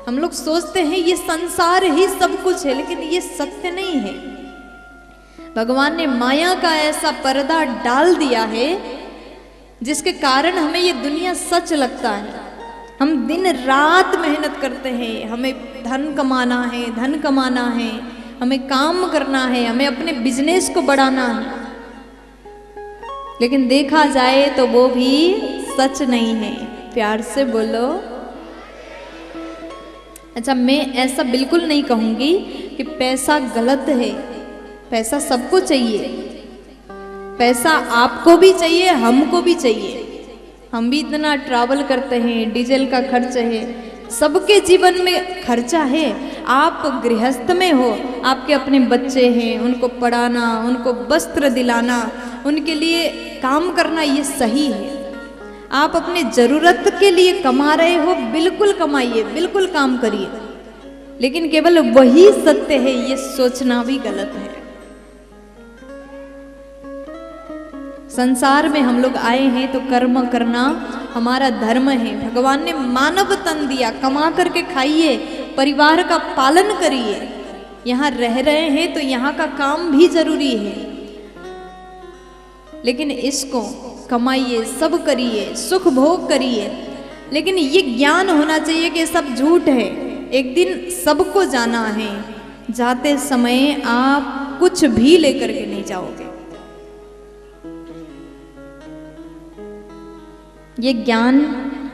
हम लोग सोचते हैं ये संसार ही सब कुछ है, लेकिन ये सत्य नहीं है। भगवान ने माया का ऐसा पर्दा डाल दिया है जिसके कारण हमें ये दुनिया सच लगता है। हम दिन रात मेहनत करते हैं, हमें धन कमाना है, धन कमाना है, हमें काम करना है, हमें अपने बिजनेस को बढ़ाना है, लेकिन देखा जाए तो वो भी सच नहीं है। प्यार से बोलो। अच्छा, मैं ऐसा बिल्कुल नहीं कहूंगी कि पैसा गलत है। पैसा सबको चाहिए, पैसा आपको भी चाहिए, हमको भी चाहिए। हम भी इतना ट्रैवल करते हैं, डीजल का खर्च है, सबके जीवन में खर्चा है। आप गृहस्थ में हो, आपके अपने बच्चे हैं, उनको पढ़ाना, उनको वस्त्र दिलाना, उनके लिए काम करना, ये सही है। आप अपने जरूरत के लिए कमा रहे हो, बिल्कुल कमाइए, बिल्कुल काम करिए, लेकिन केवल वही सत्य है, ये सोचना भी गलत है। संसार में हम लोग आए हैं तो कर्म करना हमारा धर्म है। भगवान ने मानव तन दिया, कमा करके खाइए, परिवार का पालन करिए। यहाँ रह रहे हैं तो यहाँ का काम भी जरूरी है, लेकिन इसको कमाइए, सब करिए, सुख भोग करिए, लेकिन ये ज्ञान होना चाहिए कि सब झूठ है। एक दिन सबको जाना है, जाते समय आप कुछ भी लेकर के नहीं जाओगे। ये ज्ञान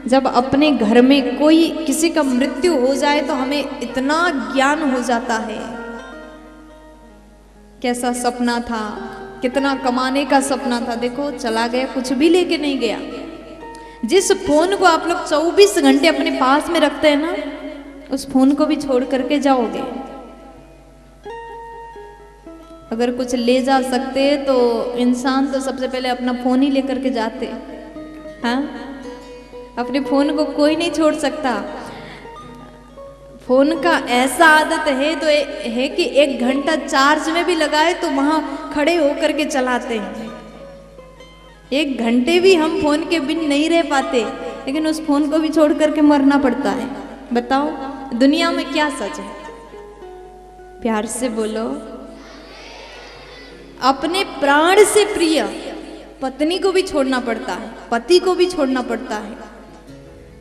जब अपने घर में कोई किसी का मृत्यु हो जाए तो हमें इतना ज्ञान हो जाता है। कैसा सपना था, कितना कमाने का सपना था, देखो चला गया, कुछ भी लेके नहीं गया। जिस फोन को आप लोग 24 घंटे अपने पास में रखते हैं ना, उस फोन को भी छोड़ करके जाओगे। अगर कुछ ले जा सकते तो इंसान तो सबसे पहले अपना फोन ही लेकर के जाते। हाँ, अपने फोन को कोई नहीं छोड़ सकता। फोन का ऐसा आदत है तो है कि 1 घंटा चार्ज में भी लगाए तो वहां खड़े होकर के चलाते हैं। 1 घंटे भी हम फोन के बिन नहीं रह पाते, लेकिन उस फोन को भी छोड़ करके मरना पड़ता है। बताओ दुनिया में क्या सच है? प्यार से बोलो। अपने प्राण से प्रिय पत्नी को भी छोड़ना पड़ता है, पति को भी छोड़ना पड़ता है।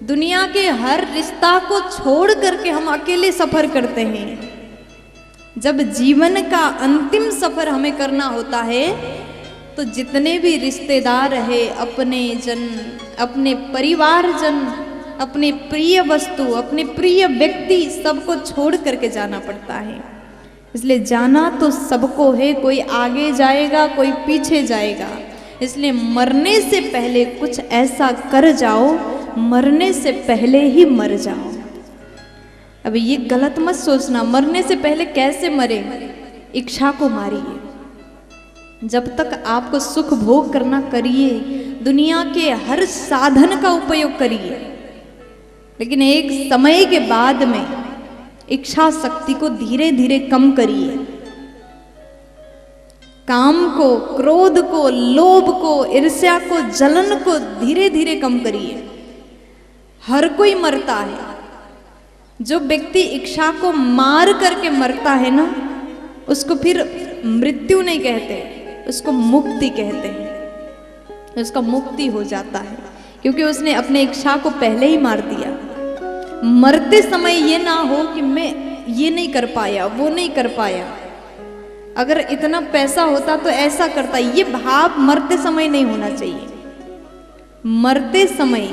दुनिया के हर रिश्ता को छोड़ करके हम अकेले सफर करते हैं। जब जीवन का अंतिम सफर हमें करना होता है तो जितने भी रिश्तेदार है, अपने जन, अपने परिवार जन, अपने प्रिय वस्तु, अपने प्रिय व्यक्ति, सबको छोड़ करके जाना पड़ता है। इसलिए जाना तो सबको है, कोई आगे जाएगा, कोई पीछे जाएगा। इसलिए मरने से पहले कुछ ऐसा कर जाओ, मरने से पहले ही मर जाओ। अब ये गलत मत सोचना, मरने से पहले कैसे मरे? इच्छा को मारिए। जब तक आपको सुख भोग करना करिए, दुनिया के हर साधन का उपयोग करिए, लेकिन एक समय के बाद में इच्छा शक्ति को धीरे धीरे कम करिए। काम को, क्रोध को, लोभ को, ईर्ष्या को, जलन को धीरे धीरे कम करिए। हर कोई मरता है। जो व्यक्ति इच्छा को मार करके मरता है ना, उसको फिर मृत्यु नहीं कहते, उसको मुक्ति कहते हैं। उसका मुक्ति हो जाता है, क्योंकि उसने अपने इच्छा को पहले ही मार दिया। मरते समय ये ना हो कि मैं ये नहीं कर पाया, वो नहीं कर पाया, अगर इतना पैसा होता तो ऐसा करता, ये भाव मरते समय नहीं होना चाहिए। मरते समय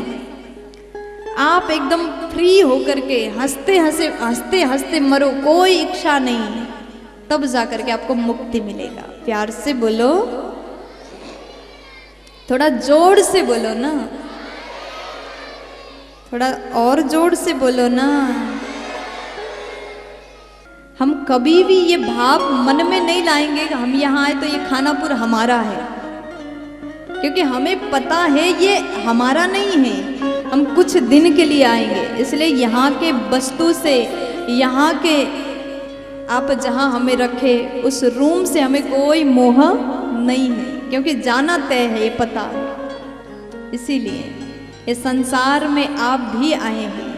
आप एकदम फ्री होकर के हंसते हंसते मरो, कोई इच्छा नहीं, तब जाकर के आपको मुक्ति मिलेगा। प्यार से बोलो, थोड़ा जोर से बोलो ना, थोड़ा और जोर से बोलो ना। हम कभी भी ये भाव मन में नहीं लाएंगे कि हम यहाँ आए तो ये खानापुर हमारा है, क्योंकि हमें पता है ये हमारा नहीं है। हम कुछ दिन के लिए आएंगे, इसलिए यहाँ के वस्तु से, यहाँ के आप जहाँ हमें रखे उस रूम से हमें कोई मोह नहीं है, क्योंकि जाना तय है, ये पता है। इसीलिए इस संसार में आप भी आए हैं,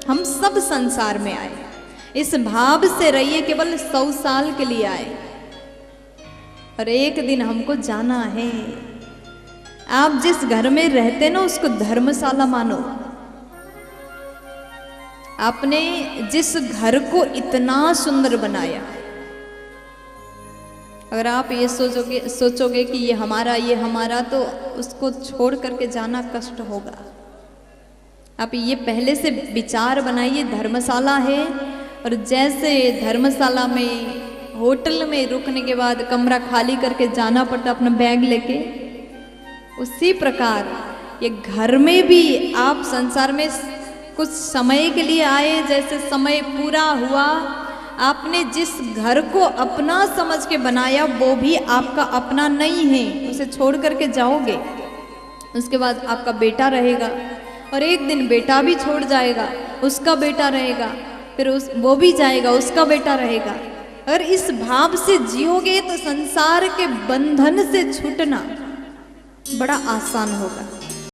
हम सब संसार में आए, इस भाव से रहिए केवल 100 साल के लिए आए और एक दिन हमको जाना है। आप जिस घर में रहते ना उसको धर्मशाला मानो। आपने जिस घर को इतना सुंदर बनाया, अगर आप ये सोचोगे कि ये हमारा तो उसको छोड़ करके जाना कष्ट होगा। आप ये पहले से विचार बनाइए, धर्मशाला है और जैसे धर्मशाला में होटल में रुकने के बाद कमरा खाली करके जाना पड़ता अपना बैग लेके, उसी प्रकार ये घर में भी आप संसार में कुछ समय के लिए आए, जैसे समय पूरा हुआ, आपने जिस घर को अपना समझ के बनाया वो भी आपका अपना नहीं है, उसे छोड़ करके जाओगे। उसके बाद आपका बेटा रहेगा और एक दिन बेटा भी छोड़ जाएगा, उसका बेटा रहेगा, फिर वो भी जाएगा, उसका बेटा रहेगा। अगर इस भाव से जियोगे तो संसार के बंधन से छूटना बड़ा आसान होगा।